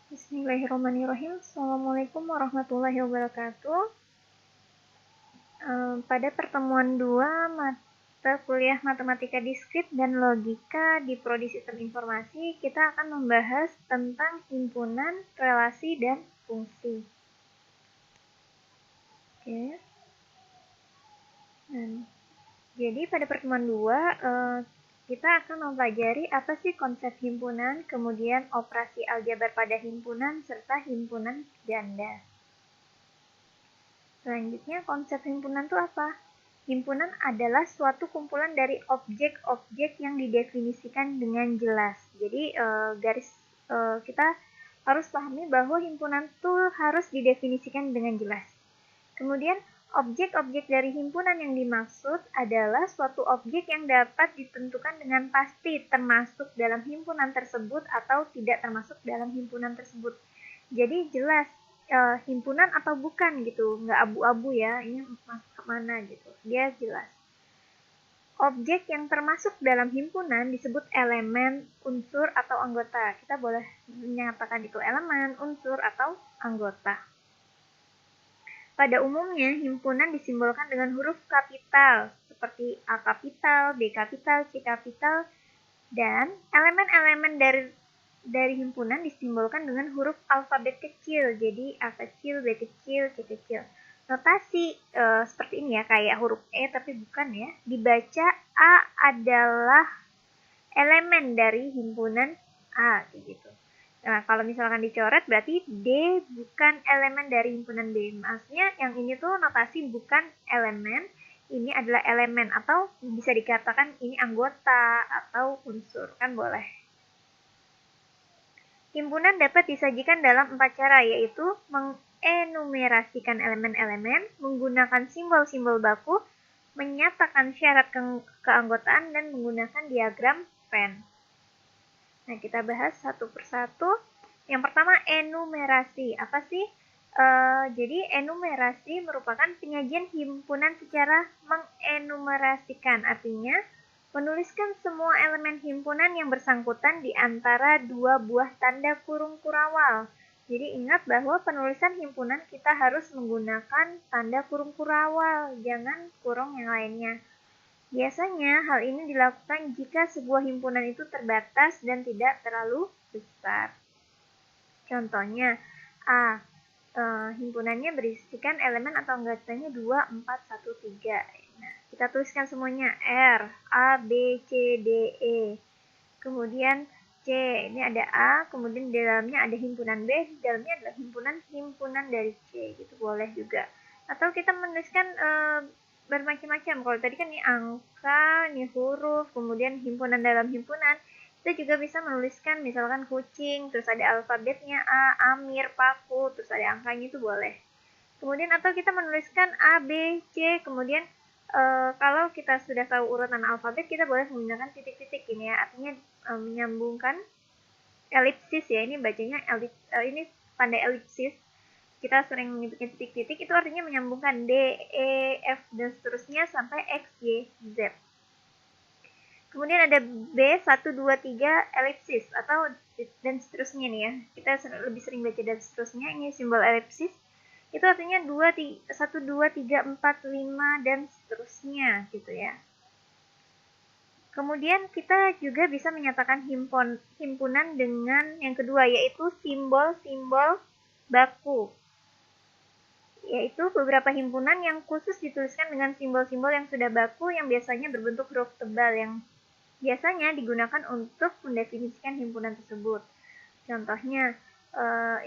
Bismillahirrahmanirrahim. Assalamualaikum warahmatullahi wabarakatuh. Pada pertemuan 2 mata kuliah Matematika Diskrit dan Logika di Prodi Sistem Informasi, kita akan membahas tentang himpunan, relasi, dan fungsi. Oke. Jadi pada pertemuan 2, kita akan mempelajari apa sih konsep himpunan, kemudian operasi aljabar pada himpunan, serta himpunan ganda. Selanjutnya, konsep himpunan itu apa? Himpunan adalah suatu kumpulan dari objek-objek yang didefinisikan dengan jelas. Jadi, kita harus pahami bahwa himpunan itu harus didefinisikan dengan jelas. Kemudian, objek-objek dari himpunan yang dimaksud adalah suatu objek yang dapat ditentukan dengan pasti termasuk dalam himpunan tersebut atau tidak termasuk dalam himpunan tersebut. Jadi jelas himpunan atau bukan gitu, nggak abu-abu ya, ini masuk kemana gitu, dia jelas. Objek yang termasuk dalam himpunan disebut elemen, unsur, atau anggota. Kita boleh menyatakan itu elemen, unsur, atau anggota. Pada umumnya, himpunan disimbolkan dengan huruf kapital, seperti A kapital, B kapital, C kapital, dan elemen-elemen dari himpunan disimbolkan dengan huruf alfabet kecil, jadi A kecil, B kecil, C kecil. Notasi seperti ini ya, kayak huruf E tapi bukan ya. Dibaca A adalah elemen dari himpunan A, gitu. Nah, kalau misalkan dicoret berarti D bukan elemen dari himpunan B. Maksudnya yang ini tuh notasi bukan elemen, ini adalah elemen, atau bisa dikatakan ini anggota atau unsur, kan boleh. Himpunan dapat disajikan dalam 4 cara, yaitu mengenumerasikan elemen-elemen, menggunakan simbol-simbol baku, menyatakan syarat keanggotaan, dan menggunakan diagram Venn. Nah, kita bahas satu persatu. Yang pertama, enumerasi. Apa sih? Jadi, enumerasi merupakan penyajian himpunan secara mengenumerasikan. Artinya, menuliskan semua elemen himpunan yang bersangkutan di antara dua buah tanda kurung kurawal. Jadi, ingat bahwa penulisan himpunan kita harus menggunakan tanda kurung kurawal, jangan kurung yang lainnya. Biasanya, hal ini dilakukan jika sebuah himpunan itu terbatas dan tidak terlalu besar. Contohnya, A. Himpunannya berisikan elemen atau anggotanya 2, 4, 1, 3. Nah, kita tuliskan semuanya. R, A, B, C, D, E. Kemudian C, ini ada A, kemudian di dalamnya ada himpunan B, di dalamnya adalah himpunan dari C, gitu boleh juga. Atau kita menuliskan bermacam-macam. Kalau tadi kan ini angka, ini huruf, kemudian himpunan dalam himpunan. Kita juga bisa menuliskan misalkan kucing, terus ada alfabetnya A, Amir, Paku, terus ada angkanya, itu boleh. Kemudian atau kita menuliskan A, B, C, kemudian kalau kita sudah tahu urutan alfabet, kita boleh menggunakan titik-titik ini ya, artinya menyambungkan elipsis ya, ini bacanya ini pandai elipsis. Kita sering menyebutnya titik-titik, itu artinya menyambungkan D, E, F, dan seterusnya sampai X, Y, Z. Kemudian ada B, 1, 2, 3, elipsis, atau dan seterusnya nih ya. Kita lebih sering baca dan seterusnya, ini simbol elipsis. Itu artinya 1, 2, 3, 4, 5, dan seterusnya gitu ya. Kemudian kita juga bisa menyatakan himpunan dengan yang kedua, yaitu simbol-simbol baku. Yaitu beberapa himpunan yang khusus dituliskan dengan simbol-simbol yang sudah baku yang biasanya berbentuk huruf tebal yang biasanya digunakan untuk mendefinisikan himpunan tersebut. Contohnya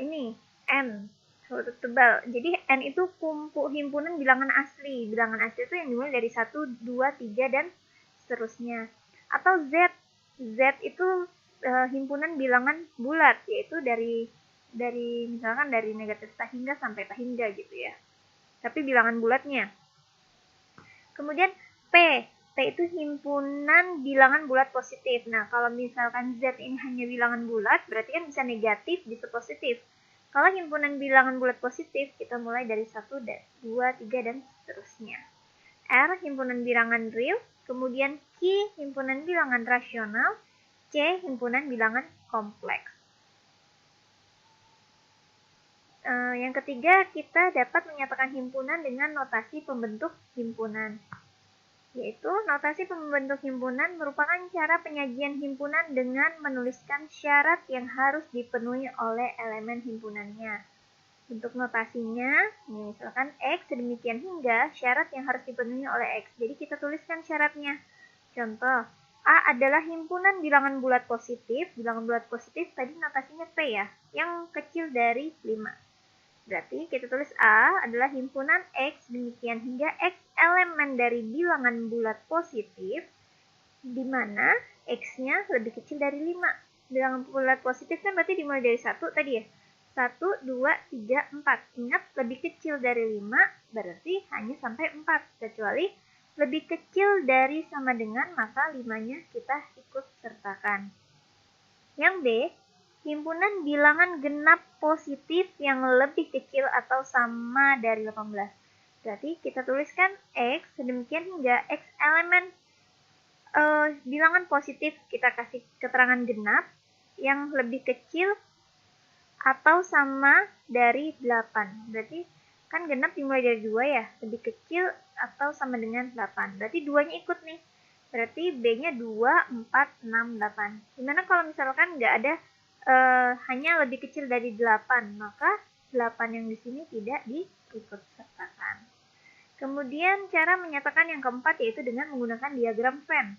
ini N, huruf tebal. Jadi N itu himpunan bilangan asli. Bilangan asli itu yang dimulai dari 1, 2, 3, dan seterusnya. Atau Z. Z itu himpunan bilangan bulat, yaitu dari misalkan dari negatif tahingga sampai tahingga gitu ya. Tapi bilangan bulatnya. Kemudian P. P itu himpunan bilangan bulat positif. Nah, kalau misalkan Z ini hanya bilangan bulat, berarti kan bisa negatif, bisa positif. Kalau himpunan bilangan bulat positif, kita mulai dari 1, 2, 3, dan seterusnya. R, himpunan bilangan real. Kemudian Q, himpunan bilangan rasional. C, himpunan bilangan kompleks. Yang ketiga, kita dapat menyatakan himpunan dengan notasi pembentuk himpunan. Yaitu, notasi pembentuk himpunan merupakan cara penyajian himpunan dengan menuliskan syarat yang harus dipenuhi oleh elemen himpunannya. Bentuk notasinya, misalkan X sedemikian hingga syarat yang harus dipenuhi oleh X. Jadi kita tuliskan syaratnya. Contoh, A adalah himpunan bilangan bulat positif. Bilangan bulat positif tadi notasinya P ya, yang kecil dari 5. Berarti kita tulis A adalah himpunan X demikian hingga X elemen dari bilangan bulat positif, di mana X-nya lebih kecil dari 5. Bilangan bulat positif kan berarti dimulai dari 1 tadi ya. 1, 2, 3, 4. Ingat, lebih kecil dari 5 berarti hanya sampai 4. Kecuali lebih kecil dari sama dengan, maka 5-nya kita ikut sertakan. Yang B, himpunan bilangan genap positif yang lebih kecil atau sama dari 18. Berarti kita tuliskan X sedemikian hingga X elemen bilangan positif kita kasih keterangan genap yang lebih kecil atau sama dari 8. Berarti kan genap dimulai dari 2 ya, lebih kecil atau sama dengan 8. Berarti 2-nya ikut nih. Berarti B-nya 2, 4, 6, 8. Gimana kalau misalkan nggak ada hanya lebih kecil dari 8, maka 8 yang di sini tidak diikut sertakan. Kemudian cara menyatakan yang keempat yaitu dengan menggunakan diagram Venn.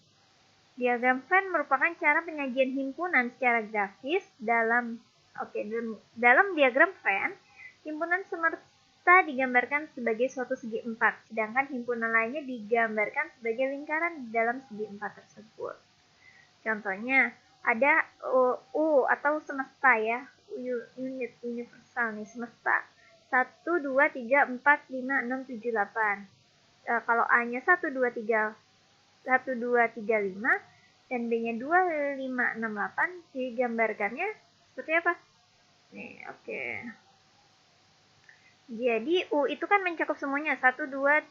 Diagram Venn merupakan cara penyajian himpunan secara grafis dalam diagram Venn, himpunan semesta digambarkan sebagai suatu segi 4, sedangkan himpunan lainnya digambarkan sebagai lingkaran di dalam segi 4 tersebut. Contohnya, ada U atau semesta ya, unit universal nih, semesta. 1, 2, 3, 4, 5, 6, 7, 8. Kalau A-nya 1, 2, 3, 5, dan B-nya 2, 5, 6, 8, digambarkannya seperti apa? Nih, oke. Jadi, U itu kan mencakup semuanya, 1, 2,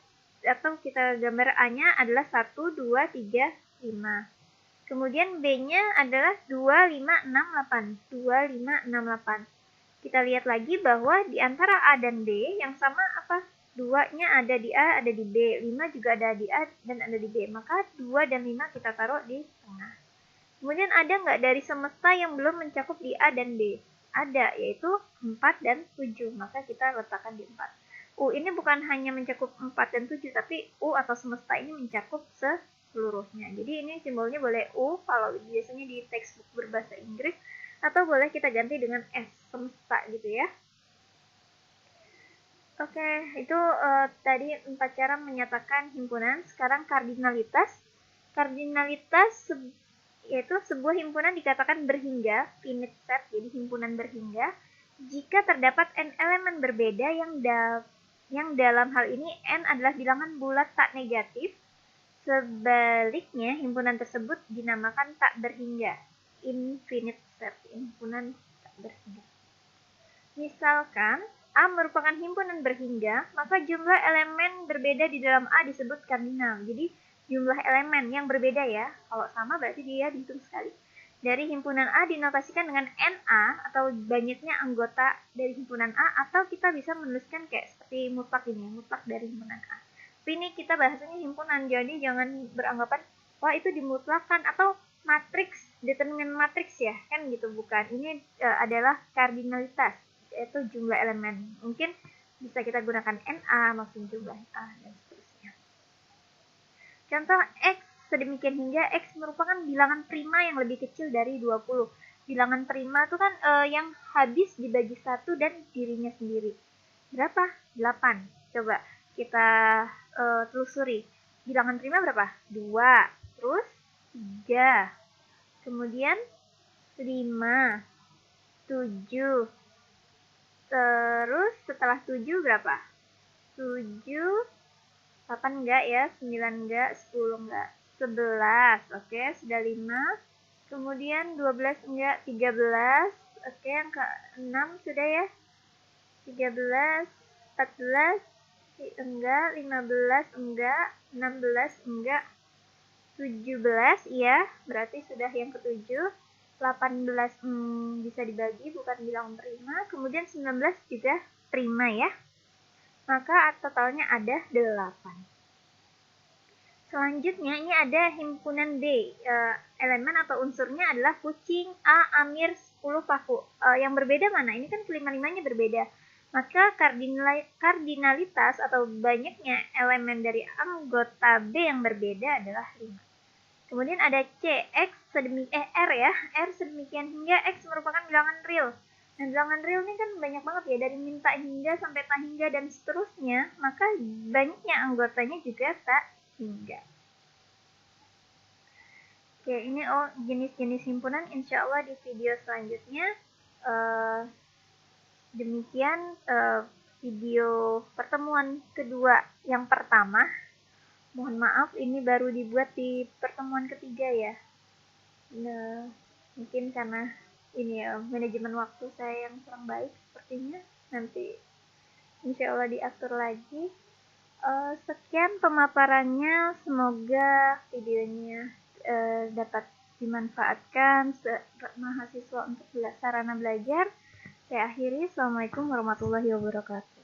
atau kita gambar A-nya adalah 1, 2, 3, 5. Kemudian B-nya adalah 2, 5, 6, 8. 2, 5, 6, 8. Kita lihat lagi bahwa di antara A dan B yang sama apa? 2-nya ada di A, ada di B. 5 juga ada di A dan ada di B. Maka 2 dan 5 kita taruh di tengah. Kemudian ada nggak dari semesta yang belum mencakup di A dan B? Ada, yaitu 4 dan 7. Maka kita letakkan di 4. U ini bukan hanya mencakup 4 dan 7, tapi U atau semesta ini mencakup seluruhnya. Jadi ini simbolnya boleh U kalau biasanya di textbook berbahasa Inggris, atau boleh kita ganti dengan S, semesta gitu ya. Oke, itu tadi 4 cara menyatakan himpunan. Sekarang kardinalitas. Kardinalitas yaitu sebuah himpunan dikatakan berhingga, finite set, jadi himpunan berhingga, jika terdapat n elemen berbeda yang dalam hal ini n adalah bilangan bulat tak negatif. Sebaliknya, himpunan tersebut dinamakan tak berhingga, infinite set, himpunan tak berhingga. Misalkan, A merupakan himpunan berhingga, maka jumlah elemen berbeda di dalam A disebut kardinal. Jadi, jumlah elemen yang berbeda ya, kalau sama berarti dia dihitung sekali. Dari himpunan A dinotasikan dengan NA atau banyaknya anggota dari himpunan A, atau kita bisa menuliskan kayak seperti mutlak ini, mutlak dari himpunan A. Tapi ini kita bahasanya himpunan, jadi jangan beranggapan wah itu dimutlakan atau matriks, determinan matriks ya, kan gitu, bukan. Ini adalah kardinalitas, yaitu jumlah elemen. Mungkin bisa kita gunakan NA maupun jumlah A dan seterusnya. Contoh X sedemikian hingga X merupakan bilangan prima yang lebih kecil dari 20. Bilangan prima itu kan yang habis dibagi 1 dan dirinya sendiri. Berapa? 8. Coba kita telusuri. Bilangan prima berapa? 2. Terus 3. Kemudian 5. 7. Terus setelah 7 berapa? 7. 8 enggak ya? 9 enggak? 10 enggak? 11. Oke, sudah 5. Kemudian 12 enggak? 13. Oke, yang ke-6 sudah ya? 13. 14 enggak, 15 enggak, 16 enggak, 17 iya, berarti sudah yang ke-7. 18 bisa dibagi, bukan bilang prima. Kemudian 19 juga prima ya. Maka totalnya ada 8. Selanjutnya ini ada himpunan D. Elemen atau unsurnya adalah kucing, A, Amir, 10 paku. Yang berbeda mana? Ini kan kelima-limanya berbeda. Maka kardinalitas atau banyaknya elemen dari anggota B yang berbeda adalah 5. Kemudian ada C, R ya. R sedemikian hingga X merupakan bilangan real. Nah, bilangan real ini kan banyak banget ya, dari min tak hingga sampai tak hingga dan seterusnya. Maka banyaknya anggotanya juga tak hingga. Oke, ini jenis-jenis himpunan, insya Allah di video selanjutnya. Demikian video pertemuan kedua yang pertama. Mohon maaf, ini baru dibuat di pertemuan ketiga ya. Nah, mungkin karena ini ya, manajemen waktu saya yang kurang baik sepertinya. Nanti insya Allah diatur lagi. Sekian pemaparannya, semoga videonya dapat dimanfaatkan mahasiswa untuk sarana belajar. Saya akhiri. Assalamualaikum warahmatullahi wabarakatuh.